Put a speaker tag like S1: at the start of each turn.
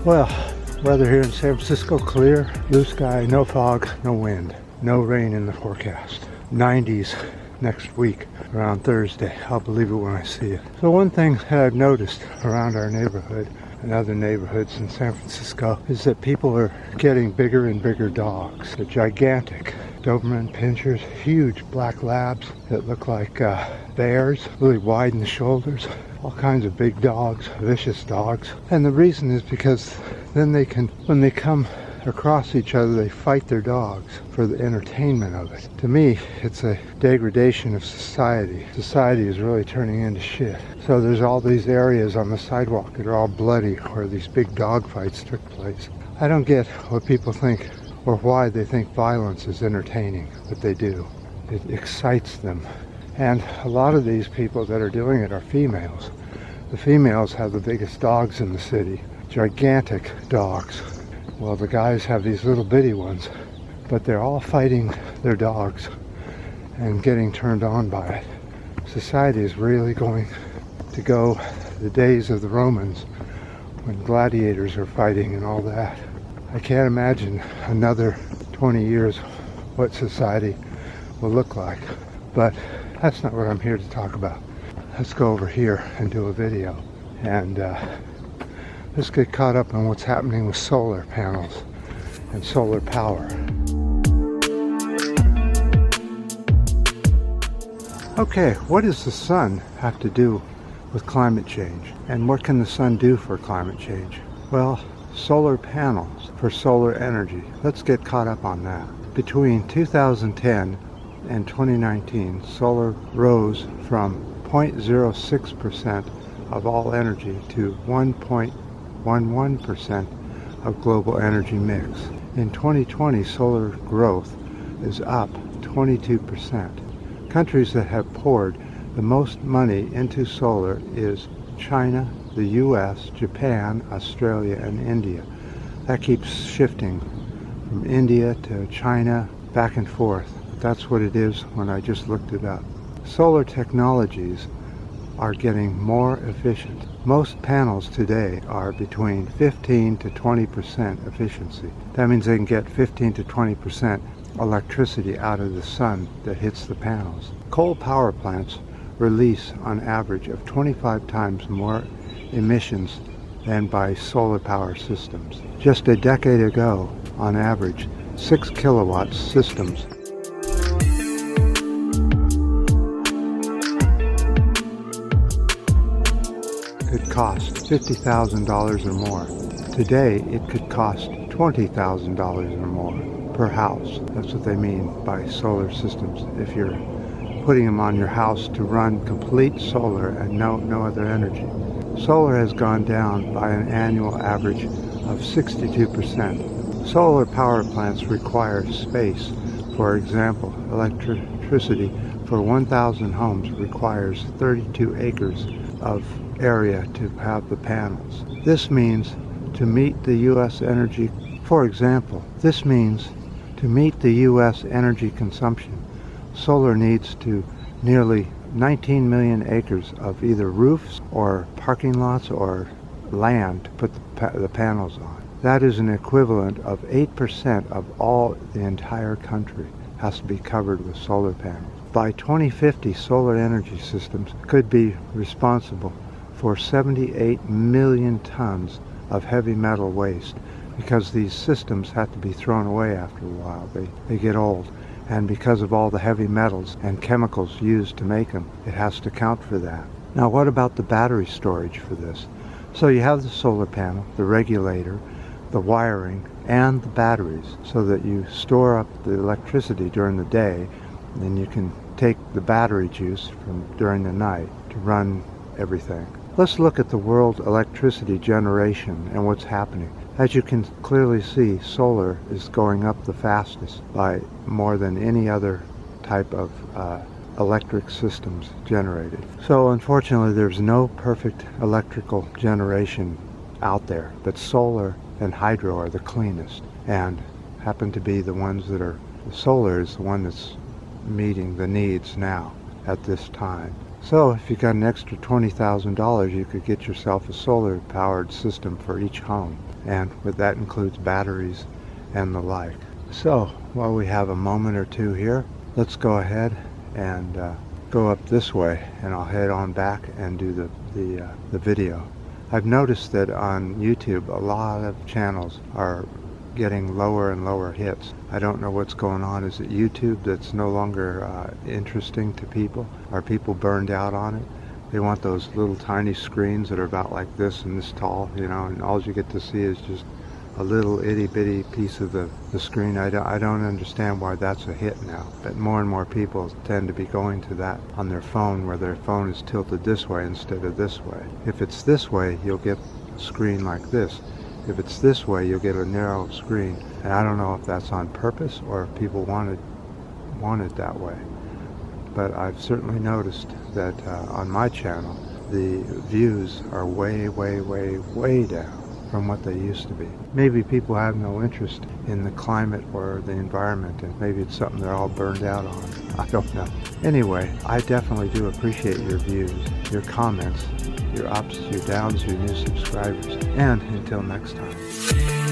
S1: Well, weather here in San Francisco, clear, blue sky, no fog, no wind, no rain in the forecast. 90s next week around Thursday. I'll believe it when I see it. So one thing that I've noticed around our neighborhood and other neighborhoods in San Francisco is that people are getting bigger and bigger dogs. They're gigantic. Doberman pinschers, huge black labs that look like bears, really wide in the shoulders. All kinds of big dogs, vicious dogs. And the reason is because then they can, when they come across each other, they fight their dogs for the entertainment of it. To me, it's a degradation of society. Society is really turning into shit. So there's all these areas on the sidewalk that are all bloody where these big dog fights took place. I don't get what people think or why they think violence is entertaining, but they do. It excites them. And a lot of these people that are doing it are females. The females have the biggest dogs in the city, gigantic dogs. Well, the guys have these little bitty ones, but they're all fighting their dogs and getting turned on by it. Society is really going to go the days of the Romans when gladiators are fighting and all that. I can't imagine another 20 years what society will look like, but that's not what I'm here to talk about. Let's go over here and do a video and let's get caught up on what's happening with solar panels and solar power. Okay, what does the sun have to do with climate change? And what can the sun do for climate change? Well, solar panels for solar energy. Let's get caught up on that. Between 2010 and 2019, solar rose from 0.06% of all energy to 1.11% of global energy mix. In 2020, solar growth is up 22%. Countries that have poured the most money into solar is China, the US, Japan, Australia, and India. That keeps shifting from India to China, back and forth. That's what it is when I just looked it up. Solar technologies are getting more efficient. Most panels today are between 15 to 20% efficiency. That means they can get 15 to 20% electricity out of the sun that hits the panels. Coal power plants release on average of 25 times more emissions than by solar power systems. Just a decade ago, on average, 6 kilowatt systems could cost $50,000 or more. Today, it could cost $20,000 or more per house. That's what they mean by solar systems. If you're putting them on your house to run complete solar and no other energy. Solar has gone down by an annual average of 62%. Solar power plants require space. For example, electricity for 1,000 homes requires 32 acres of area to have the panels. This means to meet the U.S. energy, for example, this means to meet the U.S. energy consumption, solar needs to nearly 19 million acres of either roofs or parking lots or land to put the panels on. That is an equivalent of 8% of all the entire country has to be covered with solar panels. By 2050, solar energy systems could be responsible for 78 million tons of heavy metal waste because these systems have to be thrown away after a while. They get old. And because of all the heavy metals and chemicals used to make them, it has to count for that. Now, what about the battery storage for this? So you have the solar panel, the regulator, the wiring, and the batteries so that you store up the electricity during the day, and then you can take the battery juice from during the night to run everything. Let's look at the world electricity generation and what's happening. As you can clearly see, solar is going up the fastest by more than any other type of electric systems generated. So unfortunately, there's no perfect electrical generation out there, but solar and hydro are the cleanest and happen to be the ones the solar is the one that's meeting the needs now at this time. So if you got an extra $20,000, you could get yourself a solar powered system for each home, and that includes batteries and the like. So while we have a moment or two here, let's go ahead and go up this way, and I'll head on back and do the video. I've noticed that on YouTube a lot of channels are getting lower and lower hits. I don't know what's going on. Is it YouTube that's no longer interesting to people? Are people burned out on it? They want those little tiny screens that are about like this and this tall, you know, and all you get to see is just a little itty bitty piece of the screen. I don't understand why that's a hit now. But more and more people tend to be going to that on their phone, where their phone is tilted this way instead of this way. If it's this way, you'll get a screen like this. If it's this way, you'll get a narrow screen. And I don't know if that's on purpose or if people want it that way. But I've certainly noticed that on my channel, the views are way, way, way, way down from what they used to be. Maybe people have no interest in the climate or the environment, and maybe it's something they're all burned out on. I don't know. Anyway, I definitely do appreciate your views, your comments, your ups, your downs, your new subscribers. And until next time.